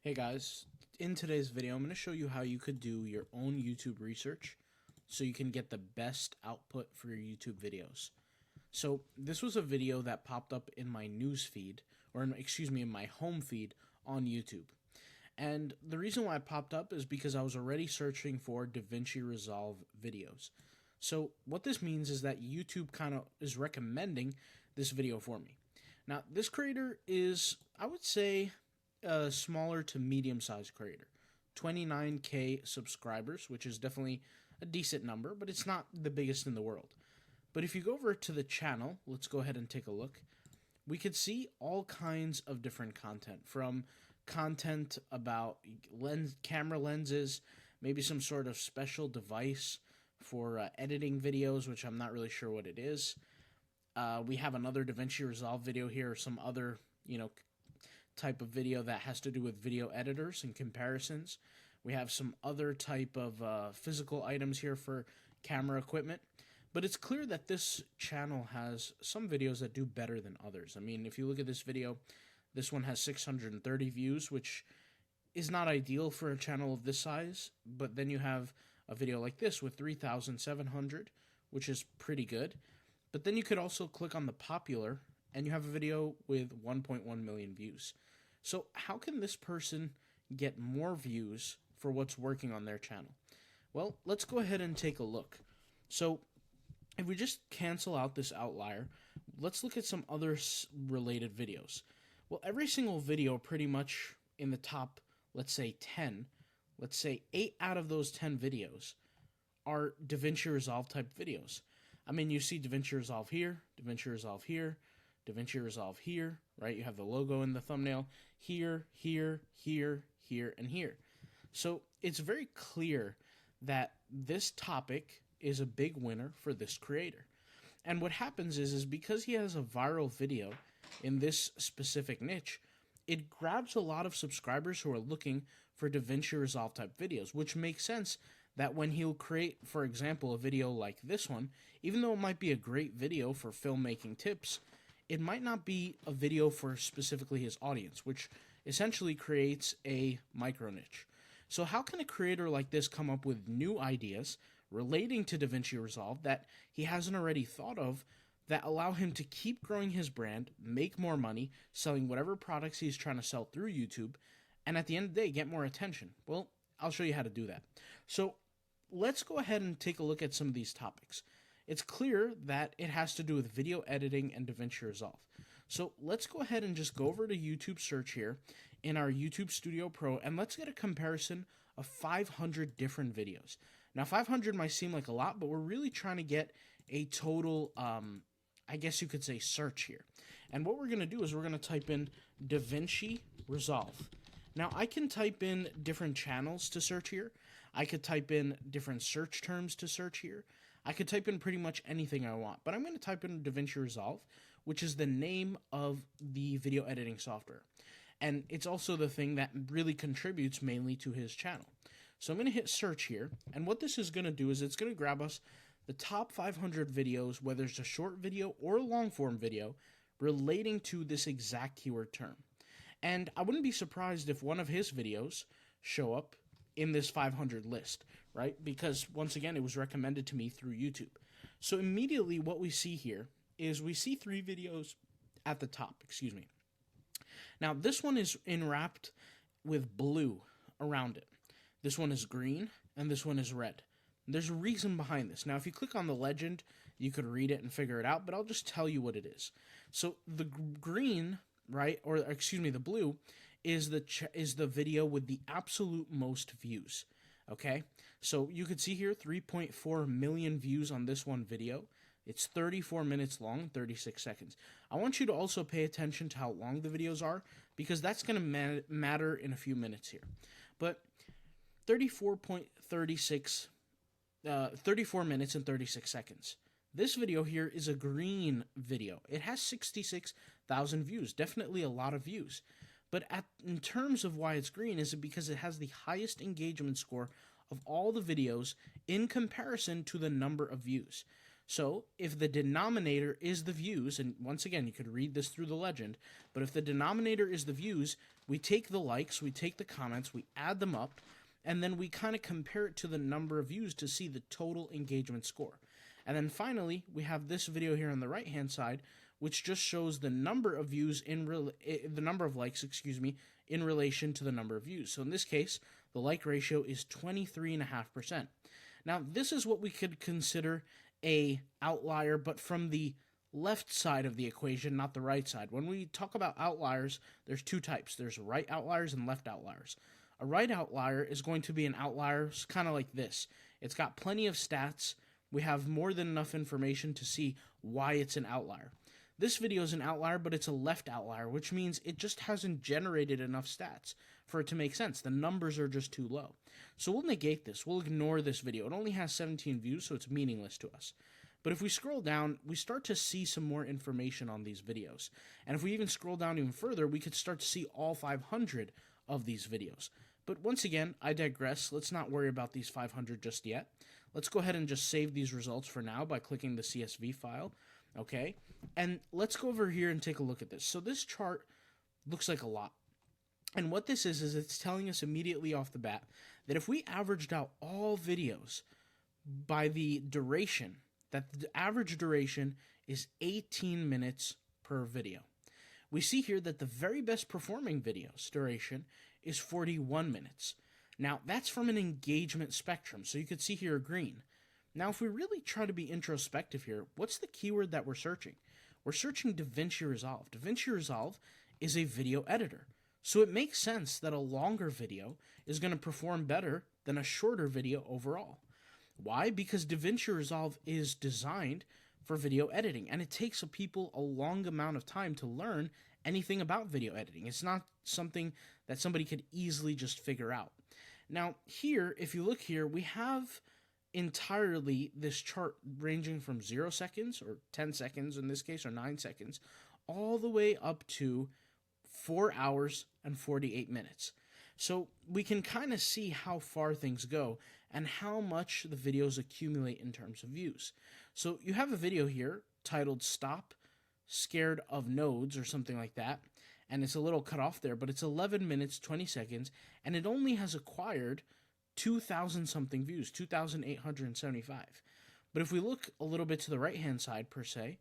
Hey guys, in today's video I'm going to show you how you could do your own YouTube research so you can get the best output for your YouTube videos. So this was a video that popped up in my news feed, or in my home feed on YouTube. And the reason why it popped up is because I was already searching for DaVinci Resolve videos. So what this means is that YouTube kind of is recommending this video for me. Now this creator is, I would say, a smaller to medium-sized creator. 29K subscribers, which is definitely a decent number, but it's not the biggest in the world. But if you go over to the channel, let's go ahead and take a look. We could see all kinds of different content, from content about camera lenses, maybe some sort of special device for editing videos, which I'm not really sure what it is. We have another DaVinci Resolve video here, or some other, type of video that has to do with video editors and comparisons. We have some other type of physical items here for camera equipment. But it's clear that this channel has some videos that do better than others. I mean, if you look at this video, this one has 630 views, which is not ideal for a channel of this size. But then you have a video like this with 3,700, which is pretty good. But then you could also click on the popular, and you have a video with 1.1 million views. So how can this person get more views for what's working on their channel? Well, let's go ahead and take a look. So if we just cancel out this outlier, let's look at some other related videos. Well, every single video pretty much in the top, let's say 10, let's say 8 out of those 10 videos are DaVinci Resolve type videos. I mean, you see DaVinci Resolve here, DaVinci Resolve here, DaVinci Resolve here, right? You have the logo in the thumbnail here, here, here, here, and here. So it's very clear that this topic is a big winner for this creator. And what happens is because he has a viral video in this specific niche, it grabs a lot of subscribers who are looking for DaVinci Resolve type videos, which makes sense that when he'll create, for example, a video like this one, even though it might be a great video for filmmaking tips, it might not be a video for specifically his audience, which essentially creates a micro niche. So how can a creator like this come up with new ideas relating to DaVinci Resolve that he hasn't already thought of that allow him to keep growing his brand, make more money, selling whatever products he's trying to sell through YouTube, and at the end of the day, get more attention? Well, I'll show you how to do that. So let's go ahead and take a look at some of these topics. It's clear that it has to do with video editing and DaVinci Resolve. So let's go ahead and just go over to YouTube search here in our YouTube Studio Pro, and let's get a comparison of 500 different videos. Now, 500 might seem like a lot, but we're really trying to get a total, I guess you could say, search here. And what we're going to do is we're going to type in DaVinci Resolve. Now, I can type in different channels to search here. I could type in different search terms to search here. I could type in pretty much anything I want, but I'm going to type in DaVinci Resolve, which is the name of the video editing software. And it's also the thing that really contributes mainly to his channel. So I'm going to hit search here, and what this is going to do is it's going to grab us the top 500 videos, whether it's a short video or a long form video, relating to this exact keyword term. And I wouldn't be surprised if one of his videos show up in this 500 list, right? Because once again, it was recommended to me through YouTube. So immediately what we see here is we see 3 videos at the top, Now this one is enwrapped with blue around it. This one is green and this one is red. There's a reason behind this. Now if you click on the legend, you could read it and figure it out, but I'll just tell you what it is. So the green, right, or the blue is the video with the absolute most views. Okay, so you could see here 3.4 million views on this one video. It's 34 minutes long, 36 seconds. I want you to also pay attention to how long the videos are, because that's going to matter in a few minutes here. But 34 minutes and 36 seconds. This video here is a green video. It has 66,000 views, definitely a lot of views. But in terms of why it's green, is it because it has the highest engagement score of all the videos in comparison to the number of views. So if the denominator is the views, and once again, you could read this through the legend, but if the denominator is the views, we take the likes, we take the comments, we add them up, and then we kind of compare it to the number of views to see the total engagement score. And then finally, we have this video here on the right-hand side, which just shows the number of views the number of likes, in relation to the number of views. So in this case, the like ratio is 23.5%. Now, this is what we could consider a outlier, but from the left side of the equation, not the right side. When we talk about outliers, there's two types. There's right outliers and left outliers. A right outlier is going to be an outlier kind of like this. It's got plenty of stats. We have more than enough information to see why it's an outlier. This video is an outlier, but it's a left outlier, which means it just hasn't generated enough stats for it to make sense. The numbers are just too low. So we'll negate this. We'll ignore this video. It only has 17 views, so it's meaningless to us. But if we scroll down, we start to see some more information on these videos. And if we even scroll down even further, we could start to see all 500 of these videos. But once again, I digress. Let's not worry about these 500 just yet. Let's go ahead and just save these results for now by clicking the CSV file. Okay, and let's go over here and take a look at this. So this chart looks like a lot. And what this is it's telling us immediately off the bat that if we averaged out all videos by the duration, that the average duration is 18 minutes per video. We see here that the very best performing videos duration is 41 minutes. Now, that's from an engagement spectrum, so you could see here green. Now, if we really try to be introspective here, what's the keyword that we're searching? We're searching DaVinci Resolve. DaVinci Resolve is a video editor. So it makes sense that a longer video is going to perform better than a shorter video overall. Why? Because DaVinci Resolve is designed for video editing, and it takes people a long amount of time to learn anything about video editing. It's not something that somebody could easily just figure out. Now, here, if you look here, we have entirely this chart ranging from 0 seconds or 10 seconds in this case or 9 seconds all the way up to 4 hours and 48 minutes. So we can kind of see how far things go and how much the videos accumulate in terms of views. So you have a video here titled Stop Scared of Nodes or something like that, and it's a little cut off there, but it's 11 minutes 20 seconds and it only has acquired 2,000 something views, 2,875. But if we look a little bit to the right-hand side per se,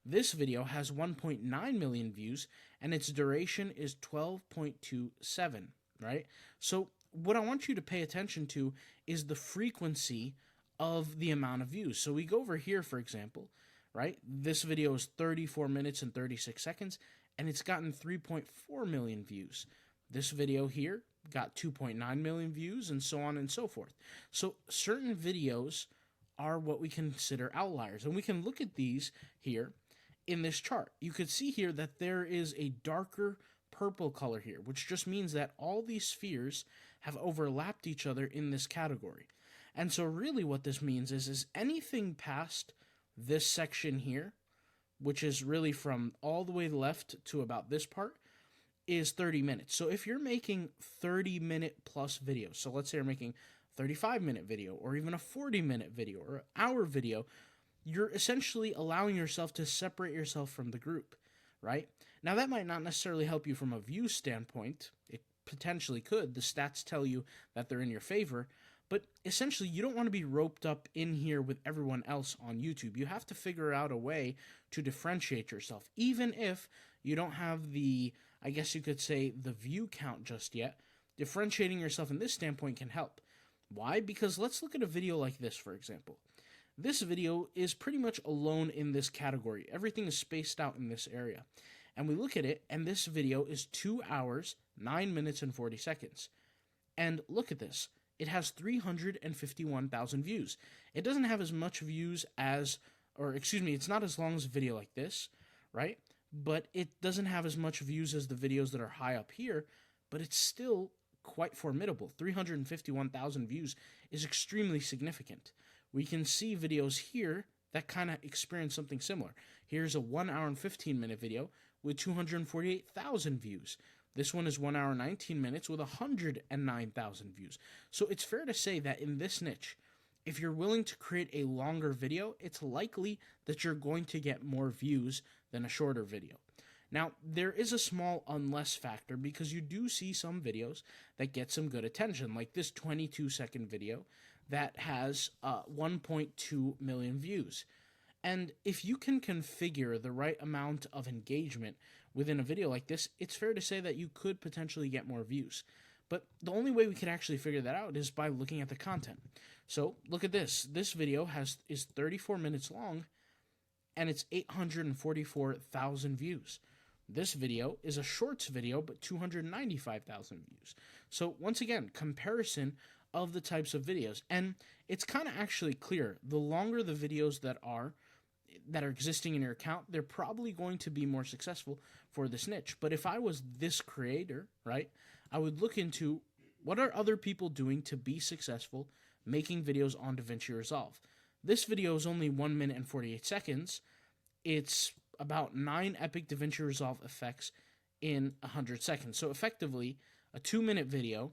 this video has 1.9 million views and its duration is 12.27, right? So what I want you to pay attention to is the frequency of the amount of views. So we go over here, for example, right? This video is 34 minutes and 36 seconds and it's gotten 3.4 million views. This video here got 2.9 million views and so on and so forth. So certain videos are what we consider outliers. And we can look at these here in this chart. You could see here that there is a darker purple color here, which just means that all these spheres have overlapped each other in this category. And so really what this means is anything past this section here, which is really from all the way left to about this part, is 30 minutes. So if you're making 30-minute plus videos, so let's say you're making a 35-minute video or even a 40-minute video or an hour video, you're essentially allowing yourself to separate yourself from the group, right? Now, that might not necessarily help you from a view standpoint. It potentially could. The stats tell you that they're in your favor, but essentially you don't want to be roped up in here with everyone else on YouTube. You have to figure out a way to differentiate yourself, even if you don't have the, I guess you could say, the view count just yet. Differentiating yourself in this standpoint can help. Why? Because let's look at a video like this, for example. This video is pretty much alone in this category. Everything is spaced out in this area. And we look at it, and this video is 2 hours, 9 minutes, and 40 seconds. And look at this. It has 351,000 views. It doesn't have as much views as, or excuse me, it's not as long as a video like this, right? But it doesn't have as much views as the videos that are high up here, but it's still quite formidable. 351,000 views is extremely significant. We can see videos here that kind of experience something similar. Here's a 1 hour and 15-minute video with 248,000 views. This one is 1 hour and 19 minutes with 109,000 views. So it's fair to say that in this niche, if you're willing to create a longer video, it's likely that you're going to get more views than a shorter video. Now, there is a small unless factor because you do see some videos that get some good attention, like this 22-second video that has 1.2 million views. And if you can configure the right amount of engagement within a video like this, it's fair to say that you could potentially get more views. But the only way we can actually figure that out is by looking at the content. So look at this. This video is 34 minutes long, and it's 844,000 views. This video is a shorts video, but 295,000 views. So once again, comparison of the types of videos. And it's kind of actually clear. The longer the videos that are existing in your account, they're probably going to be more successful for this niche. But if I was this creator, right, I would look into what are other people doing to be successful making videos on DaVinci Resolve. This video is only 1 minute and 48 seconds. It's about 9 epic DaVinci Resolve effects in 100 seconds. So effectively, a 2-minute video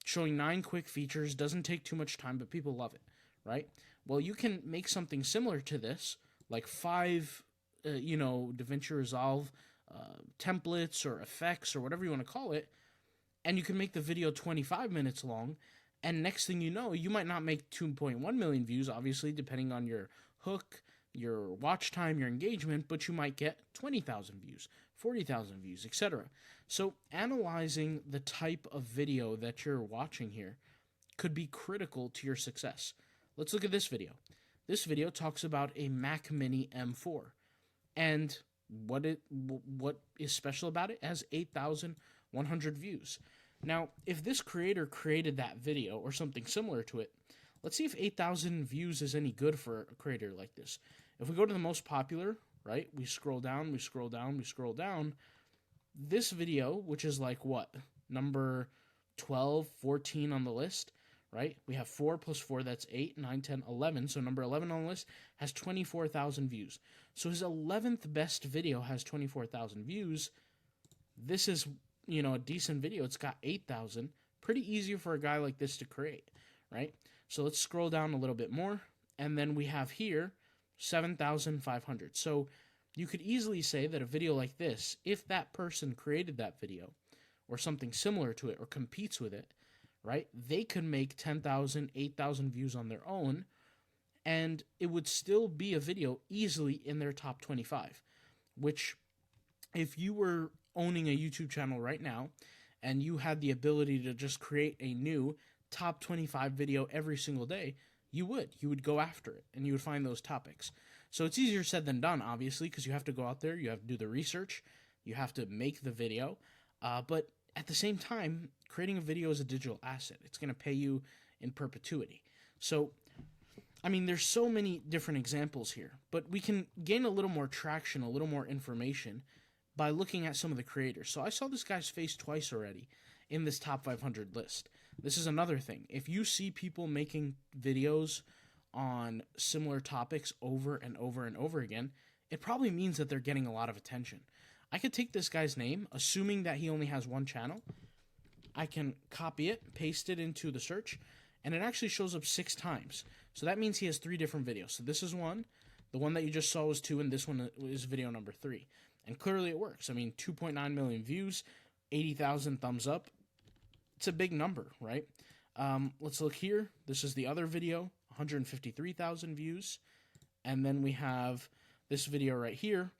showing 9 quick features doesn't take too much time, but people love it, right? Well, you can make something similar to this, like 5, DaVinci Resolve templates or effects or whatever you want to call it, and you can make the video 25 minutes long, and next thing you know, you might not make 2.1 million views, obviously, depending on your hook, your watch time, your engagement, but you might get 20,000 views, 40,000 views, etc. So analyzing the type of video that you're watching here could be critical to your success. Let's look at this video. This video talks about a Mac Mini M4, and what is special about it? It has 8,100 views. Now, if this creator created that video or something similar to it, let's see if 8,000 views is any good for a creator like this. If we go to the most popular, right, we scroll down, we scroll down, we scroll down. This video, which is like what? Number 12, 14 on the list, right? We have 4 plus 4, that's 8, 9, 10, 11. So number 11 on the list has 24,000 views. So his 11th best video has 24,000 views. This is, a decent video. It's got 8,000. Pretty easy for a guy like this to create, right? So let's scroll down a little bit more. And then we have here 7,500. So you could easily say that a video like this, if that person created that video or something similar to it or competes with it, right, they could make 10,000, 8,000 views on their own, and it would still be a video easily in their top 25, which if you were owning a YouTube channel right now and you had the ability to just create a new top 25 video every single day, you would go after it and you would find those topics. So it's easier said than done, obviously, because you have to go out there, you have to do the research, you have to make the video, but at the same time, creating a video is a digital asset. It's going to pay you in perpetuity. So, there's so many different examples here, but we can gain a little more traction, a little more information by looking at some of the creators. So I saw this guy's face twice already in this top 500 list. This is another thing. If you see people making videos on similar topics over and over and over again, it probably means that they're getting a lot of attention. I could take this guy's name, assuming that he only has one channel. I can copy it, paste it into the search, and it actually shows up 6 times. So that means he has 3 different videos. So this is 1, the one that you just saw was 2, and this one is video number 3. And clearly it works. 2.9 million views, 80,000 thumbs up. It's a big number, right? Let's look here. This is the other video, 153,000 views. And then we have this video right here,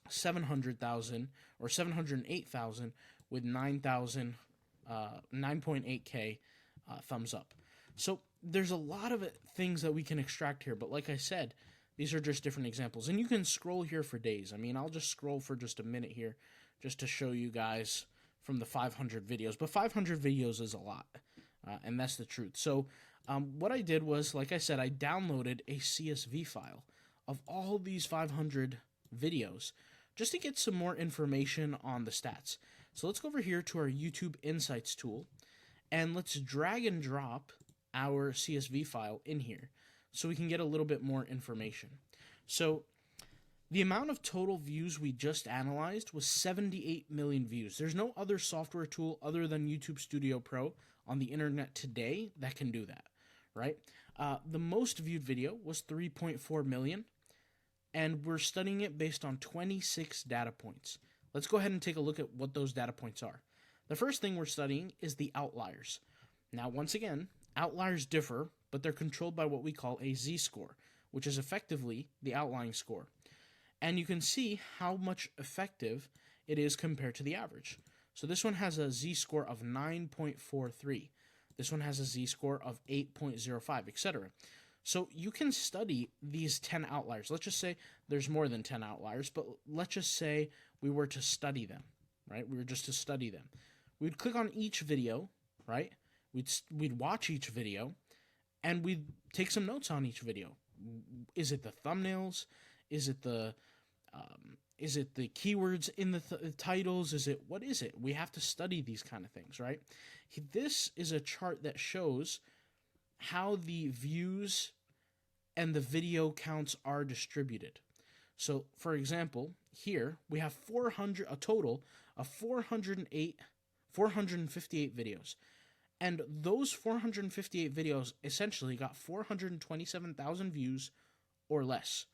700,000 or 708,000 with 9.8K thumbs up. So there's a lot of things that we can extract here, but like I said, these are just different examples. And you can scroll here for days. I'll just scroll for just a minute here just to show you guys from the 500 videos. But 500 videos is a lot, and that's the truth. So what I did was, like I said, I downloaded a CSV file of all these 500 videos just to get some more information on the stats. So let's go over here to our YouTube Insights tool, and let's drag and drop our CSV file in here so we can get a little bit more information. So the amount of total views we just analyzed was 78 million views. There's no other software tool other than YouTube Studio Pro on the internet today that can do that, right? The most viewed video was 3.4 million, and we're studying it based on 26 data points. Let's go ahead and take a look at what those data points are. The first thing we're studying is the outliers. Now, once again, outliers differ, but they're controlled by what we call a z-score, which is effectively the outlying score. And you can see how much effective it is compared to the average. So this one has a z-score of 9.43. This one has a z-score of 8.05, etc. So you can study these 10 outliers. Let's just say there's more than 10 outliers, but let's just say we were to study them, right? We were just to study them. We'd click on each video, right? We'd watch each video, and we'd take some notes on each video. Is it the thumbnails? Is it the keywords in the titles? What is it? We have to study these kind of things, right? This is a chart that shows how the views and the video counts are distributed. So, for example, here we have a total of 458 videos. And those 458 videos essentially got 427,000 views or less.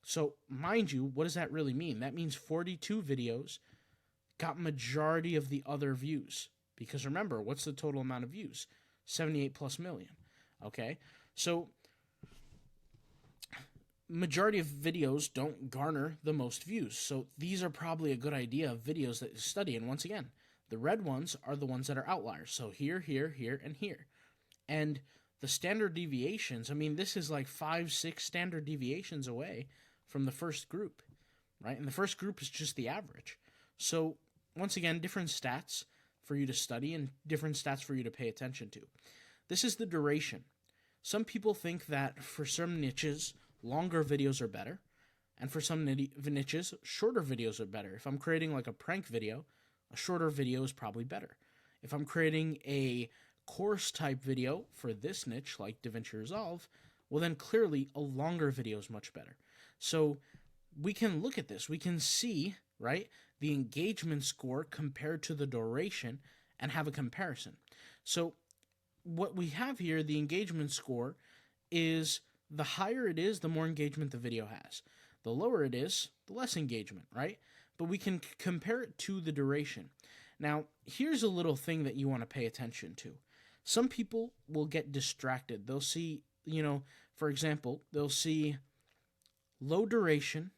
So, mind you, what does that really mean? That means 42 videos got majority of the other views. Because remember, what's the total amount of views? 78 plus million. Okay? So, majority of videos don't garner the most views. So, these are probably a good idea of videos that you study. And once again, the red ones are the ones that are outliers. So, here, here, here, and here. And the standard deviations, I mean, this is like 5-6 standard deviations away from the first group, right? And the first group is just the average. So, once again, different stats for you to study and different stats for you to pay attention to. This is the duration. Some people think that for some niches, longer videos are better, and for some niches, shorter videos are better. If I'm creating like a prank video, a shorter video is probably better. If I'm creating a course type video for this niche, like DaVinci Resolve, well then clearly a longer video is much better. So we can look at this. We can see, right, the engagement score compared to the duration and have a comparison. So what we have here, the engagement score, is the higher it is, the more engagement the video has. The lower it is, the less engagement, right? But we can compare it to the duration. Now, here's a little thing that you want to pay attention to. Some people will get distracted. They'll see, for example, they'll see low duration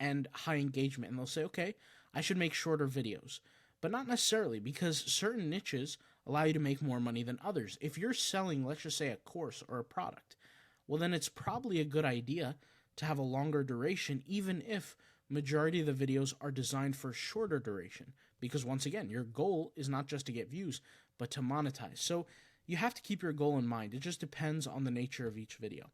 and high engagement, and they'll say, okay, I should make shorter videos. But not necessarily, because certain niches allow you to make more money than others. If you're selling, let's just say, a course or a product, well, then it's probably a good idea to have a longer duration, even if majority of the videos are designed for shorter duration. Because once again, your goal is not just to get views, but to monetize. So you have to keep your goal in mind. It just depends on the nature of each video.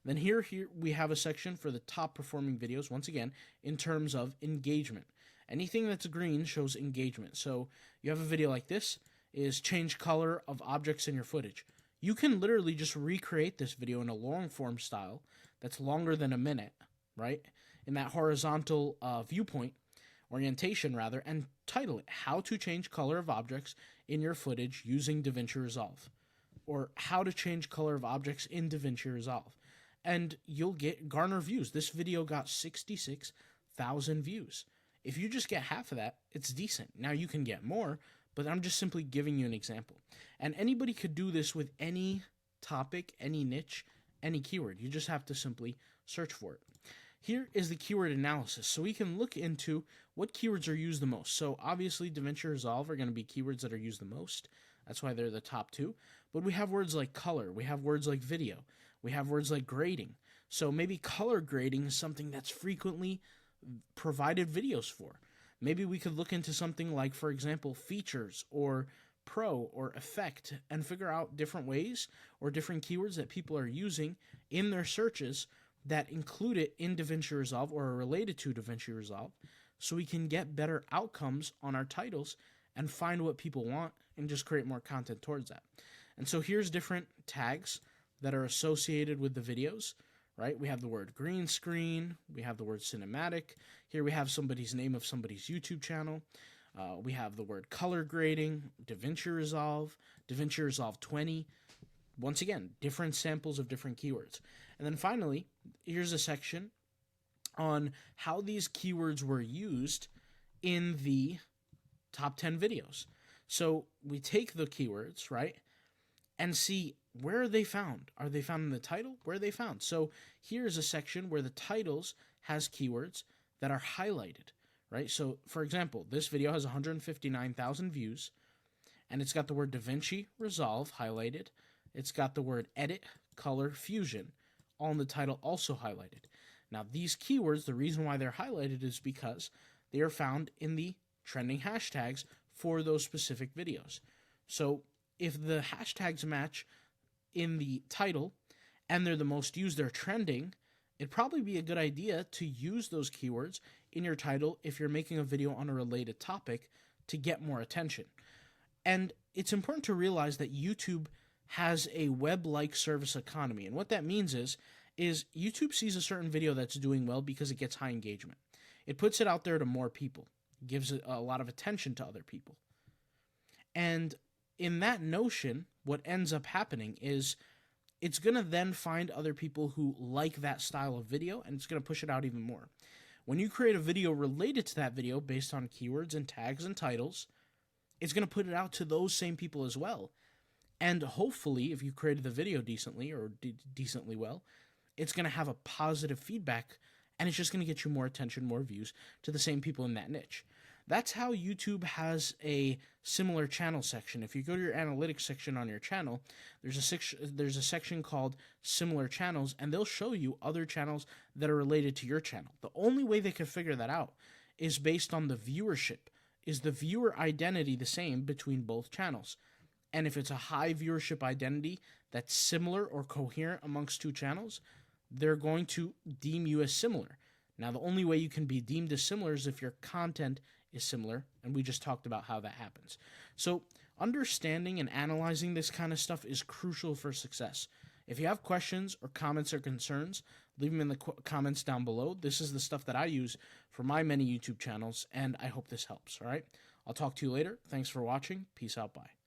Then here we have a section for the top performing videos, once again, in terms of engagement. Anything that's green shows engagement. So you have a video like this, is change color of objects in your footage. You can literally just recreate this video in a long form style that's longer than a minute, right? In that horizontal viewpoint, orientation rather, and title it, How to Change Color of Objects in Your Footage Using DaVinci Resolve. Or How to Change Color of Objects in DaVinci Resolve. And you'll garner views. This video got 66,000 views. If you just get half of that, it's decent. Now you can get more, but I'm just simply giving you an example. And anybody could do this with any topic, any niche, any keyword. You just have to simply search for it. Here is the keyword analysis. So we can look into what keywords are used the most. So obviously DaVinci Resolve are going to be keywords that are used the most. That's why they're the top two. But we have words like color. We have words like video. We have words like grading. So maybe color grading is something that's frequently provided videos for. Maybe we could look into something like, for example, features or pro or effect and figure out different ways or different keywords that people are using in their searches that include it in DaVinci Resolve or are related to DaVinci Resolve, so we can get better outcomes on our titles and find what people want and just create more content towards that. And so here's different tags that are associated with the videos, right? We have the word green screen, we have the word cinematic. Here we have somebody's name of somebody's YouTube channel. We have the word color grading, DaVinci Resolve, DaVinci Resolve 20. Once again, different samples of different keywords. And then finally, here's a section on how these keywords were used in the top 10 videos. So we take the keywords, right, and see where are they found. Are they found in the title? Where are they found? So here's a section where the titles has keywords that are highlighted, right? So for example, this video has 159,000 views, and it's got the word DaVinci Resolve highlighted. It's got the word edit, color, fusion, all in the title also highlighted. Now these keywords, the reason why they're highlighted is because they are found in the trending hashtags for those specific videos. So if the hashtags match in the title and they're the most used, they're trending, it'd probably be a good idea to use those keywords in your title if you're making a video on a related topic to get more attention. And it's important to realize that YouTube has a web-like service economy. And what that means is YouTube sees a certain video that's doing well because it gets high engagement. It puts it out there to more people, gives it a lot of attention to other people. And in that notion, what ends up happening is it's going to then find other people who like that style of video, and it's going to push it out even more. When you create a video related to that video based on keywords and tags and titles, it's going to put it out to those same people as well. And hopefully, if you created the video decently or decently well, it's going to have a positive feedback, and it's just going to get you more attention, more views to the same people in that niche. That's how YouTube has a similar channel section. If you go to your analytics section on your channel, there's a section called similar channels, and they'll show you other channels that are related to your channel. The only way they can figure that out is based on the viewership. Is the viewer identity the same between both channels? And if it's a high viewership identity that's similar or coherent amongst two channels, they're going to deem you as similar. Now, the only way you can be deemed as similar is if your content is similar, and we just talked about how that happens. So understanding and analyzing this kind of stuff is crucial for success. If you have questions or comments or concerns, leave them in the comments down below. This is the stuff that I use for my many YouTube channels, and I hope this helps, all right? I'll talk to you later. Thanks for watching. Peace out. Bye.